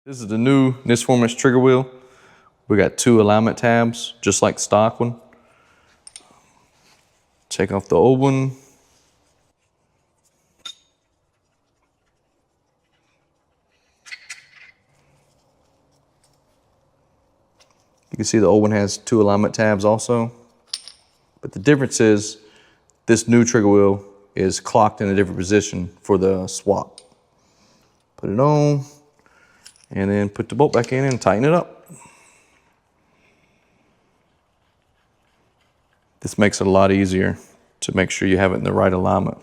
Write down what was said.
This is the new Nisformis trigger wheel. We got 2 alignment tabs, just like the stock one. Take off the old one. You can see the old one has 2 alignment tabs also. But the difference is this new trigger wheel is clocked in a different position for the swap. Put it on, and then put the bolt back in and tighten it up. This makes it a lot easier to make sure you have it in the right alignment.